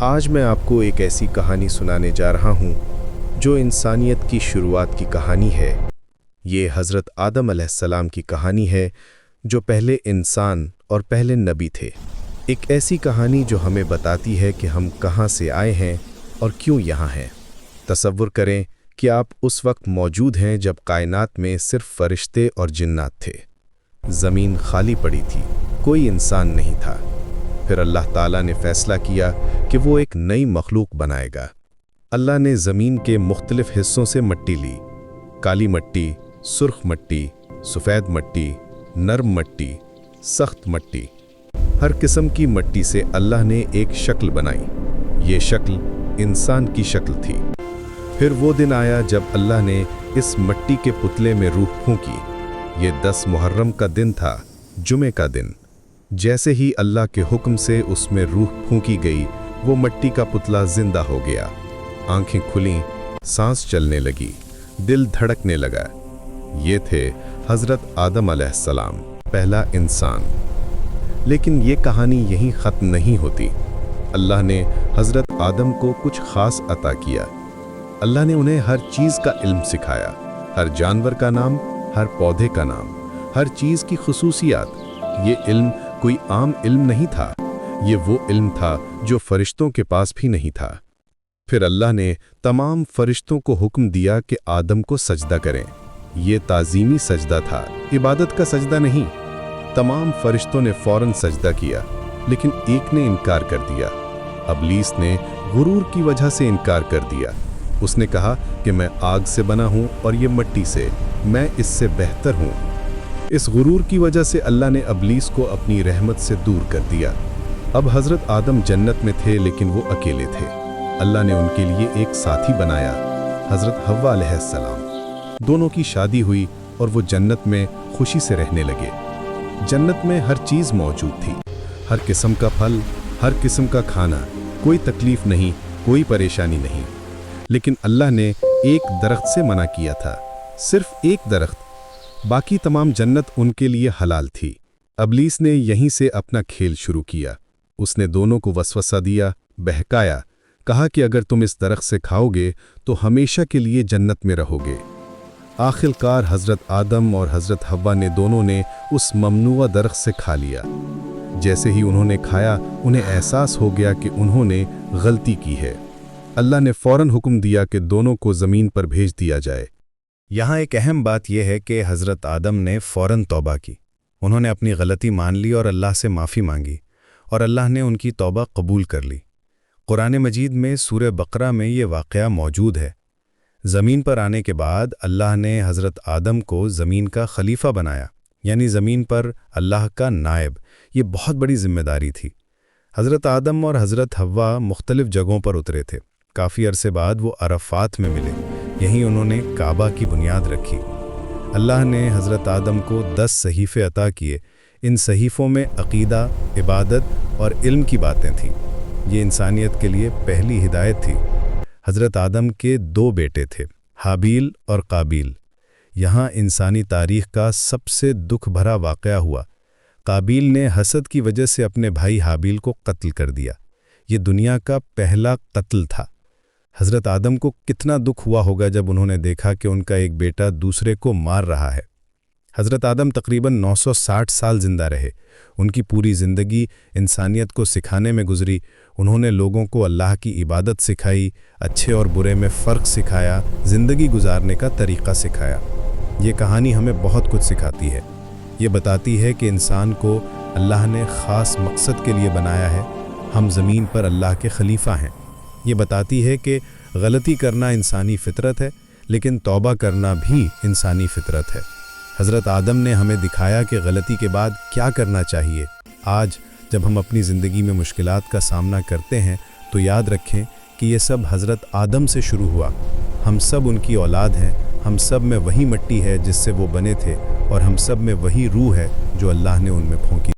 आज मैं आपको एक ऐसी कहानी सुनाने जा रहा हूँ जो इंसानियत की शुरुआत की कहानी है। ये हज़रत आदम अलैहिस्सलाम की कहानी है जो पहले इंसान और पहले नबी थे। एक ऐसी कहानी जो हमें बताती है कि हम कहाँ से आए हैं और क्यों यहाँ हैं। तसव्वुर करें कि आप उस वक्त मौजूद हैं जब कायनात में सिर्फ फरिश्ते और जिन्नात थे। ज़मीन खाली पड़ी थी, कोई इंसान नहीं था। फिर अल्लाह ताला ने फैसला किया कि वो एक नई मखलूक बनाएगा। अल्लाह ने ज़मीन के मुख्तलिफ हिस्सों से मिट्टी ली, काली मिट्टी, सुर्ख मिट्टी, सफ़ेद मिट्टी, नरम मिट्टी, सख्त मिट्टी। हर किस्म की मिट्टी से अल्लाह ने एक शक्ल बनाई। ये शक्ल इंसान की शक्ल थी। फिर वो दिन आया जब अल्लाह ने इस मिट्टी के पुतले में रूह फूंकी। ये 10 मुहर्रम का दिन था, जुमे का दिन। जैसे ही अल्लाह के हुक्म से उसमें रूह फूंकी गई, वो मिट्टी का पुतला जिंदा हो गया। आंखें खुलीं, सांस चलने लगी, दिल धड़कने लगा। ये थे हज़रत आदम अलैहिस्सलाम, पहला इंसान। लेकिन ये कहानी यहीं ख़त्म नहीं होती। अल्लाह ने हज़रत आदम को कुछ ख़ास अता किया। अल्लाह ने उन्हें हर चीज़ का इल्म सिखाया, हर जानवर का नाम, हर पौधे का नाम, हर चीज़ की खुसूसियात। ये इल्म कोई आम इल्म नहीं था, ये वो इल्म था जो फरिश्तों के पास भी नहीं था। फिर अल्लाह ने तमाम फरिश्तों को हुक्म दिया कि आदम को सजदा करें। ये ताज़ीमी सजदा था, इबादत का सजदा नहीं। तमाम फरिश्तों ने फ़ौरन सजदा किया, लेकिन एक ने इनकार कर दिया। अबलीस ने गुरूर की वजह से इनकार कर दिया। उसने कहा कि मैं आग से बना हूँ और ये मिट्टी से, मैं इससे बेहतर हूँ। इस गुरूर की वजह से अल्लाह ने अबलीस को अपनी रहमत से दूर कर दिया। अब हज़रत आदम जन्नत में थे, लेकिन वो अकेले थे। अल्लाह ने उनके लिए एक साथी बनाया, हज़रत हव्वा अलैहिस्सलाम। दोनों की शादी हुई और वो जन्नत में खुशी से रहने लगे। जन्नत में हर चीज़ मौजूद थी, हर किस्म का फल, हर किस्म का खाना, कोई तकलीफ़ नहीं, कोई परेशानी नहीं। लेकिन अल्लाह ने एक दरख्त से मना किया था, सिर्फ एक दरख्त। बाकी तमाम जन्नत उनके लिए हलाल थी। अबलीस ने यहीं से अपना खेल शुरू किया। उसने दोनों को वसवसा दिया, बहकाया, कहा कि अगर तुम इस दरख्त से खाओगे तो हमेशा के लिए जन्नत में रहोगे। आखिरकार हज़रत आदम और हज़रत हव्वा ने दोनों ने उस ममनुआ दरख्त से खा लिया। जैसे ही उन्होंने खाया, उन्हें एहसास हो गया कि उन्होंने गलती की है। अल्लाह ने फ़ौरन हुक्म दिया कि दोनों को ज़मीन पर भेज दिया जाए। यहाँ एक अहम बात यह है कि हज़रत आदम ने फ़ौरन तौबा की। उन्होंने अपनी गलती मान ली और अल्लाह से माफ़ी मांगी, और अल्लाह ने उनकी तौबा कबूल कर ली। कुरान मजीद में सूरह बकरा में ये वाक़या मौजूद है। ज़मीन पर आने के बाद अल्लाह ने हज़रत आदम को ज़मीन का खलीफा बनाया, यानी ज़मीन पर अल्लाह का नायब। ये बहुत बड़ी ज़िम्मेदारी थी। हज़रत आदम और हज़रत हव्वा मुख्तलिफ़ जगहों पर उतरे थे। काफ़ी अरसे बाद वो अरफ़ात में मिले। यहीं उन्होंने काबा की बुनियाद रखी। अल्लाह ने हज़रत आदम को 10 सहीफ़े अता किए। इन सहीफ़ों में अक़ीदा, इबादत और इल्म की बातें थीं। ये इंसानियत के लिए पहली हिदायत थी। हज़रत आदम के 2 बेटे थे, हाबील और काबील। यहाँ इंसानी तारीख़ का सबसे दुख भरा वाक़या हुआ। काबील ने हसद की वजह से अपने भाई हाबील को कत्ल कर दिया। ये दुनिया का पहला कत्ल था। हज़रत आदम को कितना दुख हुआ होगा जब उन्होंने देखा कि उनका एक बेटा दूसरे को मार रहा है। हज़रत आदम तकरीबन 960 साल ज़िंदा रहे। उनकी पूरी ज़िंदगी इंसानियत को सिखाने में गुजरी। उन्होंने लोगों को अल्लाह की इबादत सिखाई, अच्छे और बुरे में फ़र्क सिखाया, ज़िंदगी गुजारने का तरीक़ा सिखाया। ये कहानी हमें बहुत कुछ सिखाती है। ये बताती है कि इंसान को अल्लाह ने ख़ास मकसद के लिए बनाया है। हम ज़मीन पर अल्लाह के खलीफा हैं। ये बताती है कि गलती करना इंसानी फ़ितरत है, लेकिन तौबा करना भी इंसानी फ़ितरत है। हज़रत आदम ने हमें दिखाया कि गलती के बाद क्या करना चाहिए। आज जब हम अपनी ज़िंदगी में मुश्किलात का सामना करते हैं तो याद रखें कि ये सब हज़रत आदम से शुरू हुआ। हम सब उनकी औलाद हैं। हम सब में वही मिट्टी है जिससे वो बने थे, और हम सब में वही रूह है जो अल्लाह ने उनमें फूंकी।